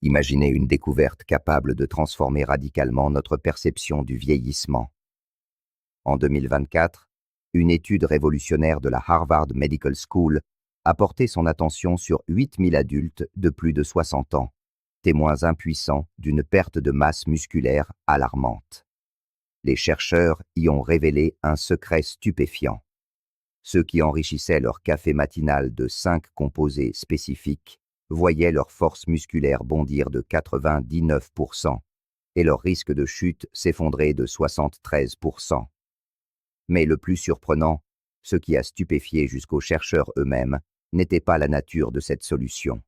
Imaginez une découverte capable de transformer radicalement notre perception du vieillissement. En 2024, une étude révolutionnaire de la Harvard Medical School a porté son attention sur 8000 adultes de plus de 60 ans, témoins impuissants d'une perte de masse musculaire alarmante. Les chercheurs y ont révélé un secret stupéfiant. Ceux qui enrichissaient leur café matinal de 5 composés spécifiques voyaient leur force musculaire bondir de 99% et leur risque de chute s'effondrer de 73%. Mais le plus surprenant, ce qui a stupéfié jusqu'aux chercheurs eux-mêmes, n'était pas la nature de cette solution.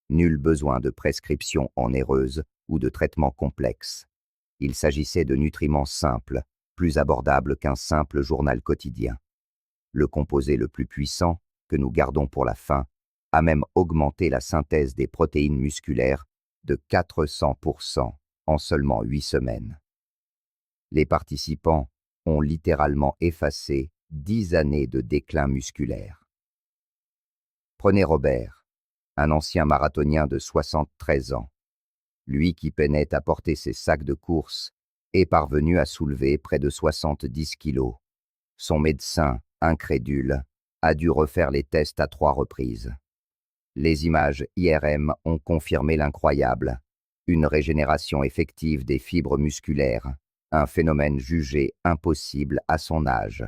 Nul besoin de prescriptions onéreuses ou de traitements complexes. Il s'agissait de nutriments simples, plus abordables qu'un simple journal quotidien. Le composé le plus puissant, que nous gardons pour la fin, a même augmenté la synthèse des protéines musculaires de 400% en seulement 8 semaines. Les participants ont littéralement effacé 10 années de déclin musculaire. Prenez Robert, un ancien marathonien de 73 ans. Lui qui peinait à porter ses sacs de course est parvenu à soulever près de 70 kilos. Son médecin, incrédule, a dû refaire les tests à 3 reprises. Les images IRM ont confirmé l'incroyable, une régénération effective des fibres musculaires, un phénomène jugé impossible à son âge.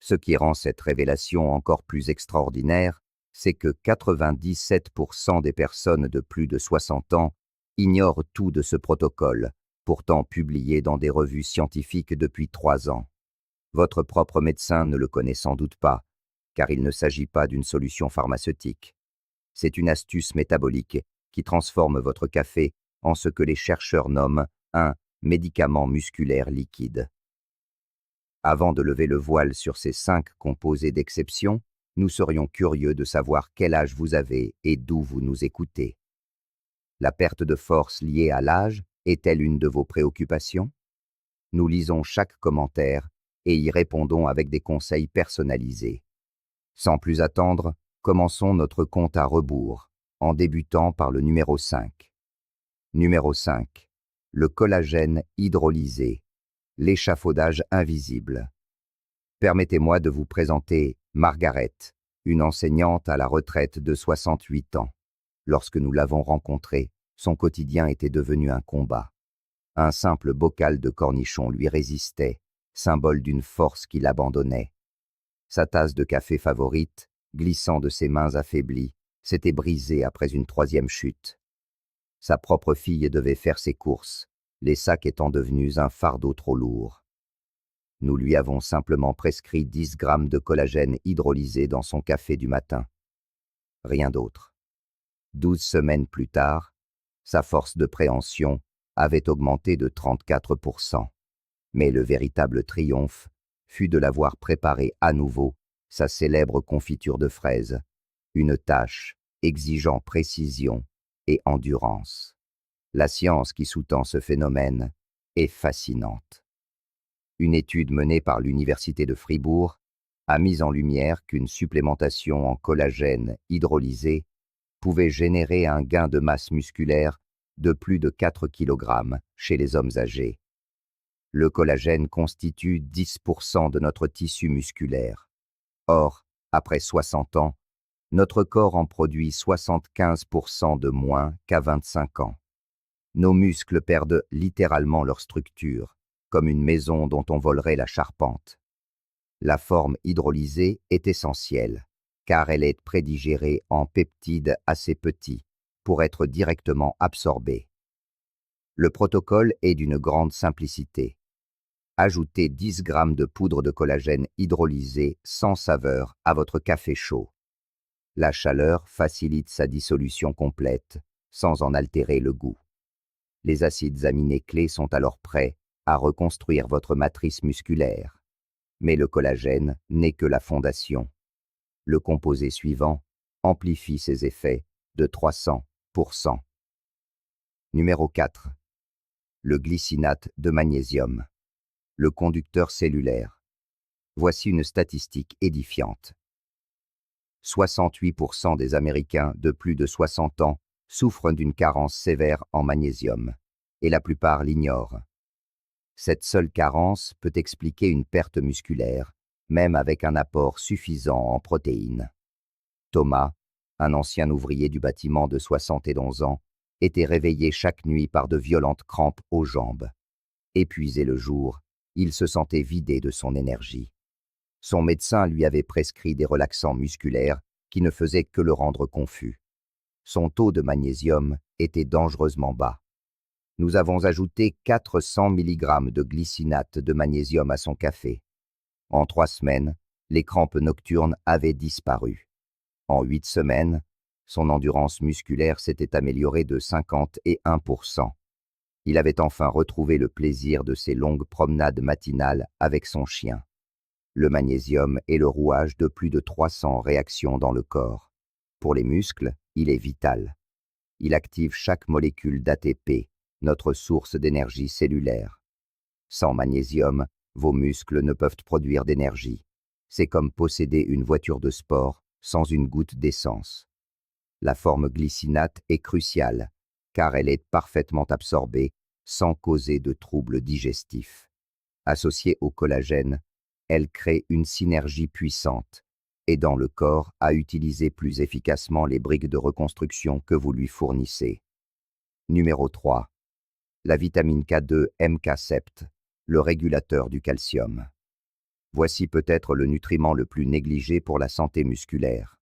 Ce qui rend cette révélation encore plus extraordinaire, c'est que 97% des personnes de plus de 60 ans ignorent tout de ce protocole, pourtant publié dans des revues scientifiques depuis 3 ans. Votre propre médecin ne le connaît sans doute pas, car il ne s'agit pas d'une solution pharmaceutique. C'est une astuce métabolique qui transforme votre café en ce que les chercheurs nomment un médicament musculaire liquide. Avant de lever le voile sur ces 5 composés d'exception, nous serions curieux de savoir quel âge vous avez et d'où vous nous écoutez. La perte de force liée à l'âge est-elle une de vos préoccupations? Nous lisons chaque commentaire et y répondons avec des conseils personnalisés. Sans plus attendre, commençons notre compte à rebours, en débutant par le numéro 5. Numéro 5. Le collagène hydrolysé, l'échafaudage invisible. Permettez-moi de vous présenter Margaret, une enseignante à la retraite de 68 ans. Lorsque nous l'avons rencontrée, son quotidien était devenu un combat. Un simple bocal de cornichons lui résistait, symbole d'une force qui l'abandonnait. Sa tasse de café favorite, glissant de ses mains affaiblies, s'était brisée après une 3e chute. Sa propre fille devait faire ses courses, les sacs étant devenus un fardeau trop lourd. Nous lui avons simplement prescrit 10 grammes de collagène hydrolysé dans son café du matin. Rien d'autre. 12 semaines plus tard, sa force de préhension avait augmenté de 34%. Mais le véritable triomphe fut de l'avoir préparé à nouveau, sa célèbre confiture de fraises, une tâche exigeant précision et endurance. La science qui sous-tend ce phénomène est fascinante. Une étude menée par l'Université de Fribourg a mis en lumière qu'une supplémentation en collagène hydrolysé pouvait générer un gain de masse musculaire de plus de 4 kg chez les hommes âgés. Le collagène constitue 10% de notre tissu musculaire. Or, après 60 ans, notre corps en produit 75% de moins qu'à 25 ans. Nos muscles perdent littéralement leur structure, comme une maison dont on volerait la charpente. La forme hydrolysée est essentielle, car elle est prédigérée en peptides assez petits, pour être directement absorbée. Le protocole est d'une grande simplicité. Ajoutez 10 grammes de poudre de collagène hydrolysé sans saveur à votre café chaud. La chaleur facilite sa dissolution complète, sans en altérer le goût. Les acides aminés clés sont alors prêts à reconstruire votre matrice musculaire. Mais le collagène n'est que la fondation. Le composé suivant amplifie ses effets de 300%. Numéro 4. Le glycinate de magnésium, le conducteur cellulaire. Voici une statistique édifiante. 68% des Américains de plus de 60 ans souffrent d'une carence sévère en magnésium, et la plupart l'ignorent. Cette seule carence peut expliquer une perte musculaire, même avec un apport suffisant en protéines. Thomas, un ancien ouvrier du bâtiment de 71 ans, était réveillé chaque nuit par de violentes crampes aux jambes. Épuisé le jour, il se sentait vidé de son énergie. Son médecin lui avait prescrit des relaxants musculaires qui ne faisaient que le rendre confus. Son taux de magnésium était dangereusement bas. Nous avons ajouté 400 mg de glycinate de magnésium à son café. En 3 semaines, les crampes nocturnes avaient disparu. En 8 semaines, son endurance musculaire s'était améliorée de 51%. Il avait enfin retrouvé le plaisir de ses longues promenades matinales avec son chien. Le magnésium est le rouage de plus de 300 réactions dans le corps. Pour les muscles, il est vital. Il active chaque molécule d'ATP, notre source d'énergie cellulaire. Sans magnésium, vos muscles ne peuvent produire d'énergie. C'est comme posséder une voiture de sport sans une goutte d'essence. La forme glycinate est cruciale, car elle est parfaitement absorbée sans causer de troubles digestifs. Associée au collagène, elle crée une synergie puissante, aidant le corps à utiliser plus efficacement les briques de reconstruction que vous lui fournissez. Numéro 3. La vitamine K2 MK-Sept, le régulateur du calcium. Voici peut-être le nutriment le plus négligé pour la santé musculaire.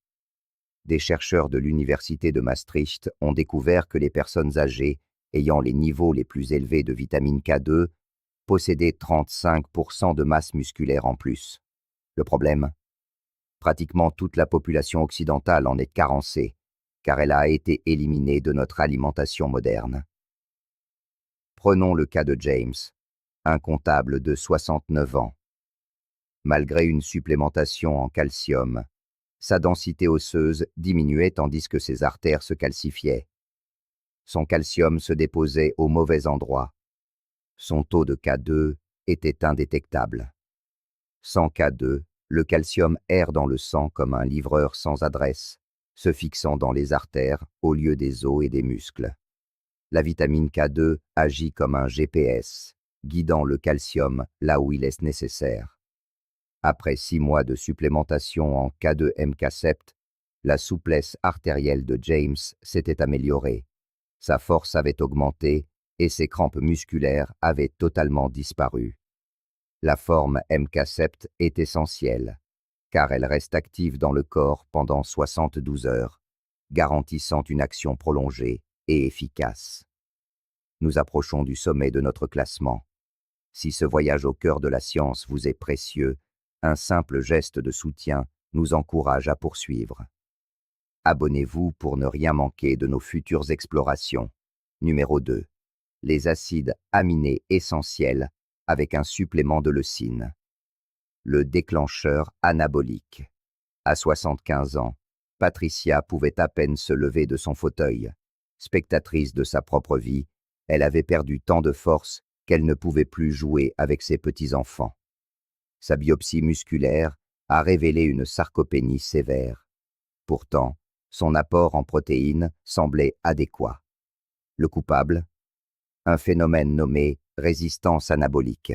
Des chercheurs de l'université de Maastricht ont découvert que les personnes âgées ayant les niveaux les plus élevés de vitamine K2 possédaient 35% de masse musculaire en plus. Le problème? Pratiquement toute la population occidentale en est carencée, car elle a été éliminée de notre alimentation moderne. Prenons le cas de James, un comptable de 69 ans. Malgré une supplémentation en calcium, sa densité osseuse diminuait tandis que ses artères se calcifiaient. Son calcium se déposait au mauvais endroit. Son taux de K2 était indétectable. Sans K2, le calcium erre dans le sang comme un livreur sans adresse, se fixant dans les artères au lieu des os et des muscles. La vitamine K2 agit comme un GPS, guidant le calcium là où il est nécessaire. Après 6 mois de supplémentation en K2-MK-Sept, la souplesse artérielle de James s'était améliorée. Sa force avait augmenté et ses crampes musculaires avaient totalement disparu. La forme MK-Sept est essentielle, car elle reste active dans le corps pendant 72 heures, garantissant une action prolongée et efficace. Nous approchons du sommet de notre classement. Si ce voyage au cœur de la science vous est précieux, un simple geste de soutien nous encourage à poursuivre. Abonnez-vous pour ne rien manquer de nos futures explorations. Numéro 2. Les acides aminés essentiels avec un supplément de leucine. Le déclencheur anabolique. À 75 ans, Patricia pouvait à peine se lever de son fauteuil. Spectatrice de sa propre vie, elle avait perdu tant de force qu'elle ne pouvait plus jouer avec ses petits-enfants. Sa biopsie musculaire a révélé une sarcopénie sévère. Pourtant, son apport en protéines semblait adéquat. Le coupable? Un phénomène nommé résistance anabolique.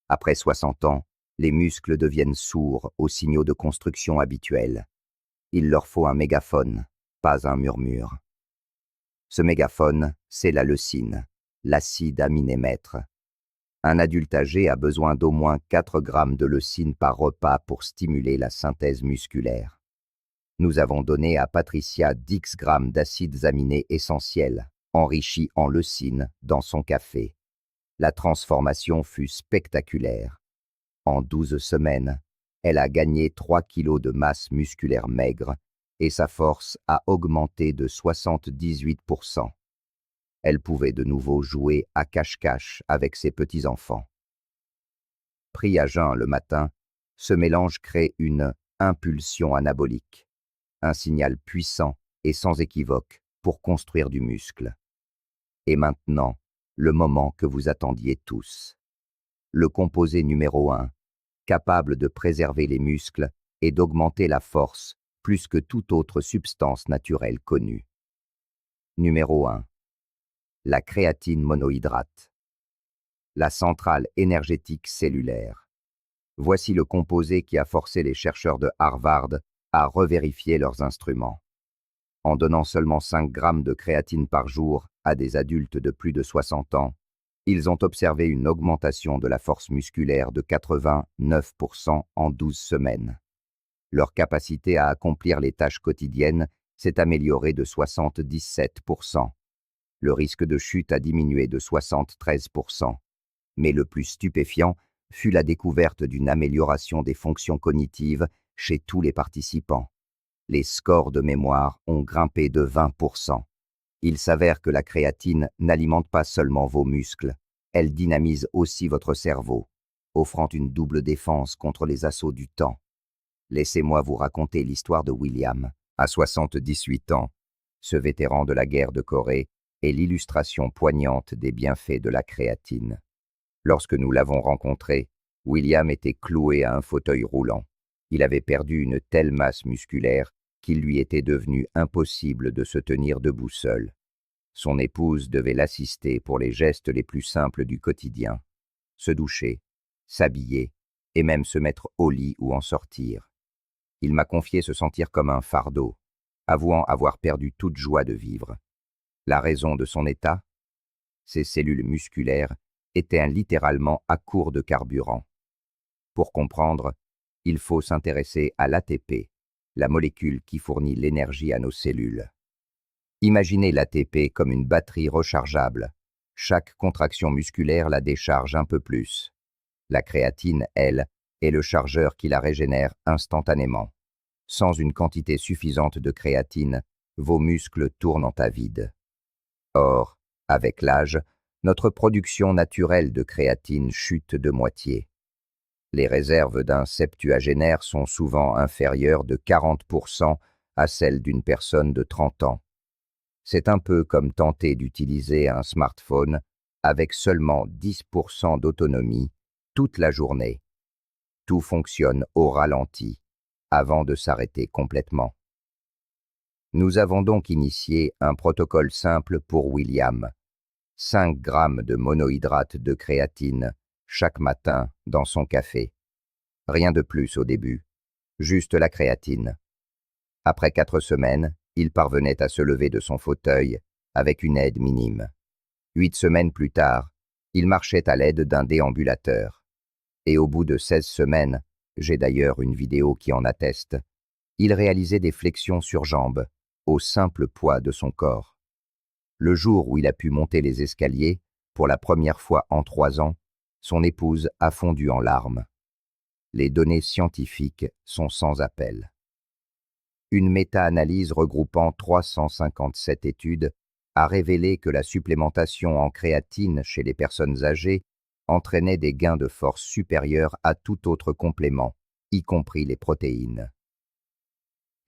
Après 60 ans, les muscles deviennent sourds aux signaux de construction habituels. Il leur faut un mégaphone, pas un murmure. Ce mégaphone, c'est la leucine, l'acide aminé maître. Un adulte âgé a besoin d'au moins 4 grammes de leucine par repas pour stimuler la synthèse musculaire. Nous avons donné à Patricia 10 grammes d'acides aminés essentiels, enrichis en leucine, dans son café. La transformation fut spectaculaire. En 12 semaines, elle a gagné 3 kilos de masse musculaire maigre et sa force a augmenté de 78%. Elle pouvait de nouveau jouer à cache-cache avec ses petits-enfants. Pris à jeun le matin, ce mélange crée une impulsion anabolique, un signal puissant et sans équivoque pour construire du muscle. Et maintenant, le moment que vous attendiez tous. Le composé numéro 1, capable de préserver les muscles et d'augmenter la force plus que toute autre substance naturelle connue. Numéro 1. La créatine monohydrate. La centrale énergétique cellulaire. Voici le composé qui a forcé les chercheurs de Harvard à revérifier leurs instruments. En donnant seulement 5 grammes de créatine par jour à des adultes de plus de 60 ans, ils ont observé une augmentation de la force musculaire de 89% en 12 semaines. Leur capacité à accomplir les tâches quotidiennes s'est améliorée de 77%. Le risque de chute a diminué de 73%. Mais le plus stupéfiant fut la découverte d'une amélioration des fonctions cognitives chez tous les participants. Les scores de mémoire ont grimpé de 20%. Il s'avère que la créatine n'alimente pas seulement vos muscles, elle dynamise aussi votre cerveau, offrant une double défense contre les assauts du temps. Laissez-moi vous raconter l'histoire de William. À 78 ans, ce vétéran de la guerre de Corée est l'illustration poignante des bienfaits de la créatine. Lorsque nous l'avons rencontré, William était cloué à un fauteuil roulant. Il avait perdu une telle masse musculaire qu'il lui était devenu impossible de se tenir debout seul. Son épouse devait l'assister pour les gestes les plus simples du quotidien. Se doucher, s'habiller et même se mettre au lit ou en sortir. Il m'a confié se sentir comme un fardeau, avouant avoir perdu toute joie de vivre. La raison de son état? Ses cellules musculaires étaient littéralement à court de carburant. Pour comprendre, il faut s'intéresser à l'ATP, la molécule qui fournit l'énergie à nos cellules. Imaginez l'ATP comme une batterie rechargeable. Chaque contraction musculaire la décharge un peu plus. La créatine, elle, est le chargeur qui la régénère instantanément. Sans une quantité suffisante de créatine, vos muscles tournent à vide. Or, avec l'âge, notre production naturelle de créatine chute de moitié. Les réserves d'un septuagénaire sont souvent inférieures de 40% à celles d'une personne de 30 ans. C'est un peu comme tenter d'utiliser un smartphone avec seulement 10% d'autonomie toute la journée. Tout fonctionne au ralenti, avant de s'arrêter complètement. Nous avons donc initié un protocole simple pour William. 5 grammes de monohydrate de créatine chaque matin dans son café. Rien de plus au début, juste la créatine. Après 4 semaines, il parvenait à se lever de son fauteuil avec une aide minime. 8 semaines plus tard, il marchait à l'aide d'un déambulateur. Et au bout de 16 semaines, j'ai d'ailleurs une vidéo qui en atteste, il réalisait des flexions sur jambes, au simple poids de son corps. Le jour où il a pu monter les escaliers, pour la première fois en 3 ans, son épouse a fondu en larmes. Les données scientifiques sont sans appel. Une méta-analyse regroupant 357 études a révélé que la supplémentation en créatine chez les personnes âgées entraînait des gains de force supérieurs à tout autre complément, y compris les protéines.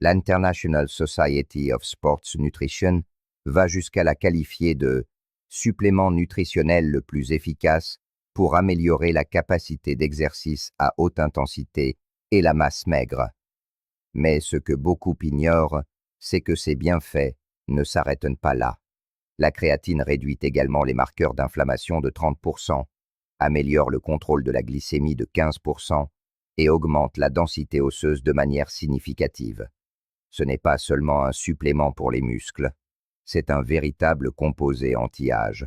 L'International Society of Sports Nutrition va jusqu'à la qualifier de supplément nutritionnel le plus efficace pour améliorer la capacité d'exercice à haute intensité et la masse maigre. Mais ce que beaucoup ignorent, c'est que ces bienfaits ne s'arrêtent pas là. La créatine réduit également les marqueurs d'inflammation de 30%, améliore le contrôle de la glycémie de 15% et augmente la densité osseuse de manière significative. Ce n'est pas seulement un supplément pour les muscles, c'est un véritable composé anti-âge.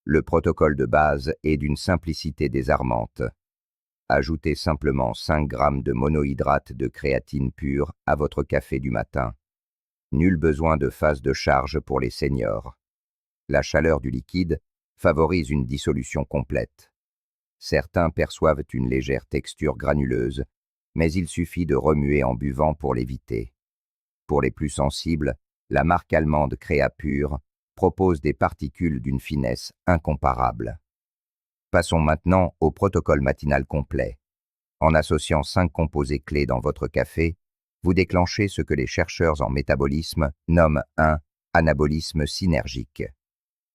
Le protocole de base est d'une simplicité désarmante. Ajoutez simplement 5 grammes de monohydrate de créatine pure à votre café du matin. Nul besoin de phase de charge pour les seniors. La chaleur du liquide favorise une dissolution complète. Certains perçoivent une légère texture granuleuse, mais il suffit de remuer en buvant pour l'éviter. Pour les plus sensibles, la marque allemande Créapure propose des particules d'une finesse incomparable. Passons maintenant au protocole matinal complet. En associant 5 composés clés dans votre café, vous déclenchez ce que les chercheurs en métabolisme nomment un anabolisme synergique.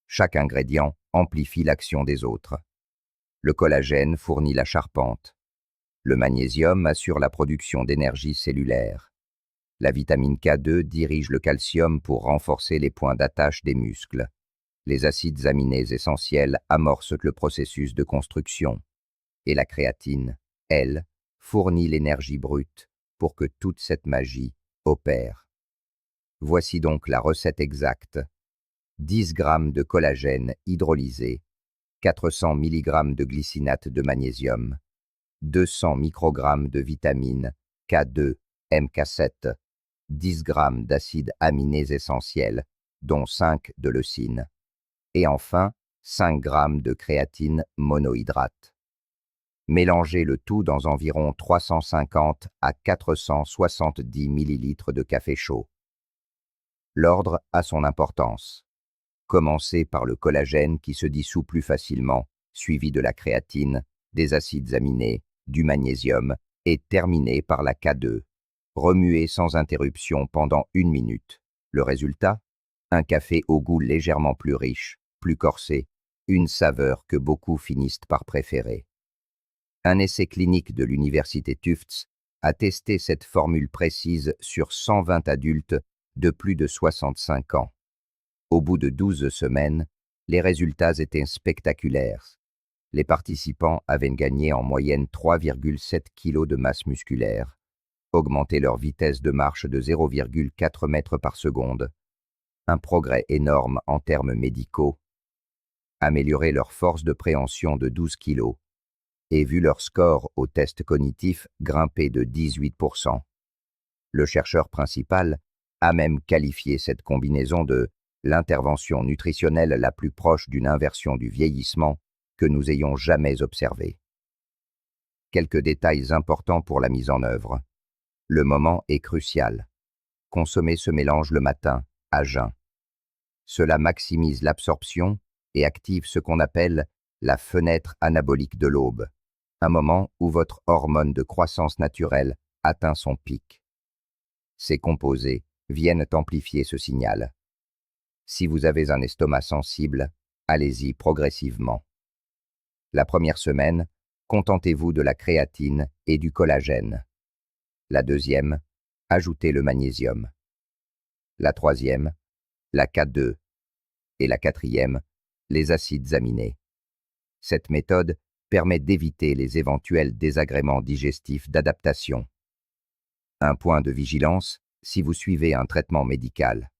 Chaque ingrédient amplifie l'action des autres. Le collagène fournit la charpente. Le magnésium assure la production d'énergie cellulaire. La vitamine K2 dirige le calcium pour renforcer les points d'attache des muscles. Les acides aminés essentiels amorcent le processus de construction. Et la créatine, elle, fournit l'énergie brute pour que toute cette magie opère. Voici donc la recette exacte. 10 g de collagène hydrolysé, 400 mg de glycinate de magnésium, 200 microgrammes de vitamine K2, MK7, 10 g d'acides aminés essentiels, dont 5 de leucine, et enfin 5 g de créatine monohydrate. Mélangez le tout dans environ 350 à 470 ml de café chaud. L'ordre a son importance. Commencez par le collagène qui se dissout plus facilement, suivi de la créatine, des acides aminés, du magnésium, et terminez par la K2. Remuez sans interruption pendant 1 minute. Le résultat? Un café au goût légèrement plus riche, plus corsé, une saveur que beaucoup finissent par préférer. Un essai clinique de l'université Tufts a testé cette formule précise sur 120 adultes de plus de 65 ans. Au bout de 12 semaines, les résultats étaient spectaculaires. Les participants avaient gagné en moyenne 3,7 kg de masse musculaire, augmenté leur vitesse de marche de 0,4 mètres par seconde, un progrès énorme en termes médicaux, amélioré leur force de préhension de 12 kg, et vu leur score au test cognitif grimper de 18%. Le chercheur principal a même qualifié cette combinaison de l'intervention nutritionnelle la plus proche d'une inversion du vieillissement que nous ayons jamais observée. Quelques détails importants pour la mise en œuvre. Le moment est crucial. Consommez ce mélange le matin, à jeun. Cela maximise l'absorption et active ce qu'on appelle la fenêtre anabolique de l'aube, un moment où votre hormone de croissance naturelle atteint son pic. Ces composés viennent amplifier ce signal. Si vous avez un estomac sensible, allez-y progressivement. La première semaine, contentez-vous de la créatine et du collagène. La deuxième, ajoutez le magnésium. La troisième, la K2. Et la quatrième, les acides aminés. Cette méthode permet d'éviter les éventuels désagréments digestifs d'adaptation. Un point de vigilance si vous suivez un traitement médical.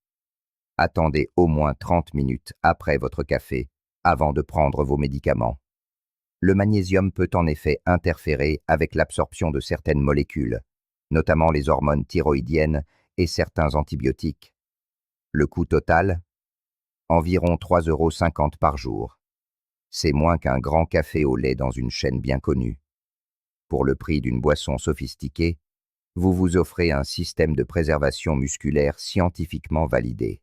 Attendez au moins 30 minutes après votre café avant de prendre vos médicaments. Le magnésium peut en effet interférer avec l'absorption de certaines molécules, notamment les hormones thyroïdiennes et certains antibiotiques. Le coût total? Environ 3,50 € par jour. C'est moins qu'un grand café au lait dans une chaîne bien connue. Pour le prix d'une boisson sophistiquée, vous vous offrez un système de préservation musculaire scientifiquement validé.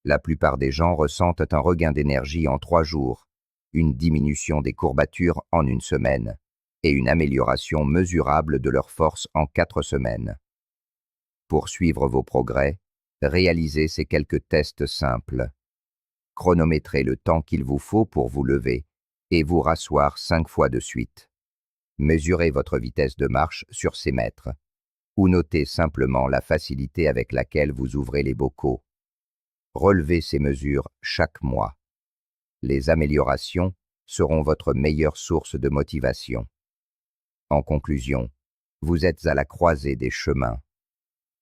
La plupart des gens ressentent un regain d'énergie en 3 jours, une diminution des courbatures en 1 semaine et une amélioration mesurable de leur force en 4 semaines. Pour suivre vos progrès, réalisez ces quelques tests simples. Chronométrez le temps qu'il vous faut pour vous lever et vous rasseoir 5 fois de suite. Mesurez votre vitesse de marche sur ces mètres ou notez simplement la facilité avec laquelle vous ouvrez les bocaux. Relevez ces mesures chaque mois. Les améliorations seront votre meilleure source de motivation. En conclusion, vous êtes à la croisée des chemins.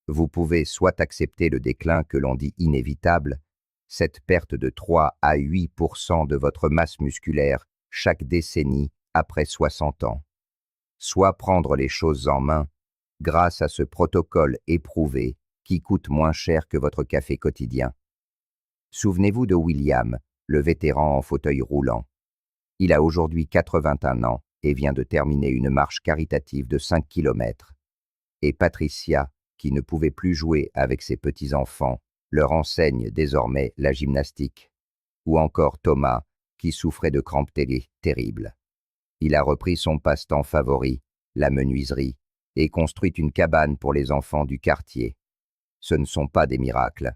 Vous pouvez soit accepter le déclin que l'on dit inévitable, cette perte de 3 à 8% de votre masse musculaire chaque décennie après 60 ans, soit prendre les choses en main grâce à ce protocole éprouvé qui coûte moins cher que votre café quotidien. Souvenez-vous de William, le vétéran en fauteuil roulant. Il a aujourd'hui 81 ans et vient de terminer une marche caritative de 5 km. Et Patricia, qui ne pouvait plus jouer avec ses petits-enfants, leur enseigne désormais la gymnastique. Ou encore Thomas, qui souffrait de crampes terribles. Il a repris son passe-temps favori, la menuiserie, et construit une cabane pour les enfants du quartier. Ce ne sont pas des miracles.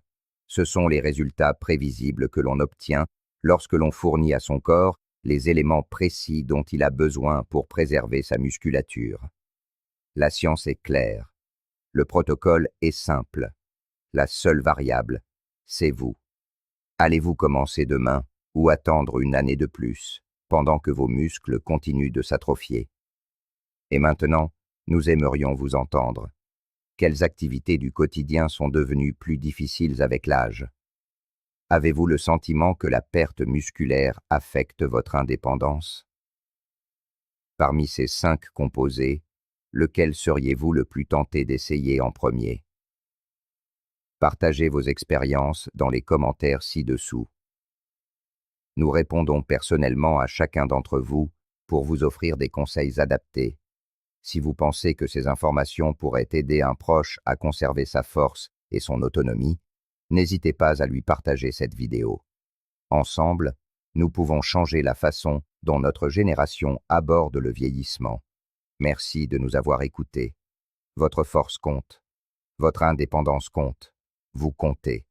Ce sont les résultats prévisibles que l'on obtient lorsque l'on fournit à son corps les éléments précis dont il a besoin pour préserver sa musculature. La science est claire. Le protocole est simple. La seule variable, c'est vous. Allez-vous commencer demain ou attendre une année de plus, pendant que vos muscles continuent de s'atrophier? Et maintenant, nous aimerions vous entendre. Quelles activités du quotidien sont devenues plus difficiles avec l'âge? Avez-vous le sentiment que la perte musculaire affecte votre indépendance? Parmi ces 5 composés, lequel seriez-vous le plus tenté d'essayer en premier? Partagez vos expériences dans les commentaires ci-dessous. Nous répondons personnellement à chacun d'entre vous pour vous offrir des conseils adaptés. Si vous pensez que ces informations pourraient aider un proche à conserver sa force et son autonomie, n'hésitez pas à lui partager cette vidéo. Ensemble, nous pouvons changer la façon dont notre génération aborde le vieillissement. Merci de nous avoir écoutés. Votre force compte. Votre indépendance compte. Vous comptez.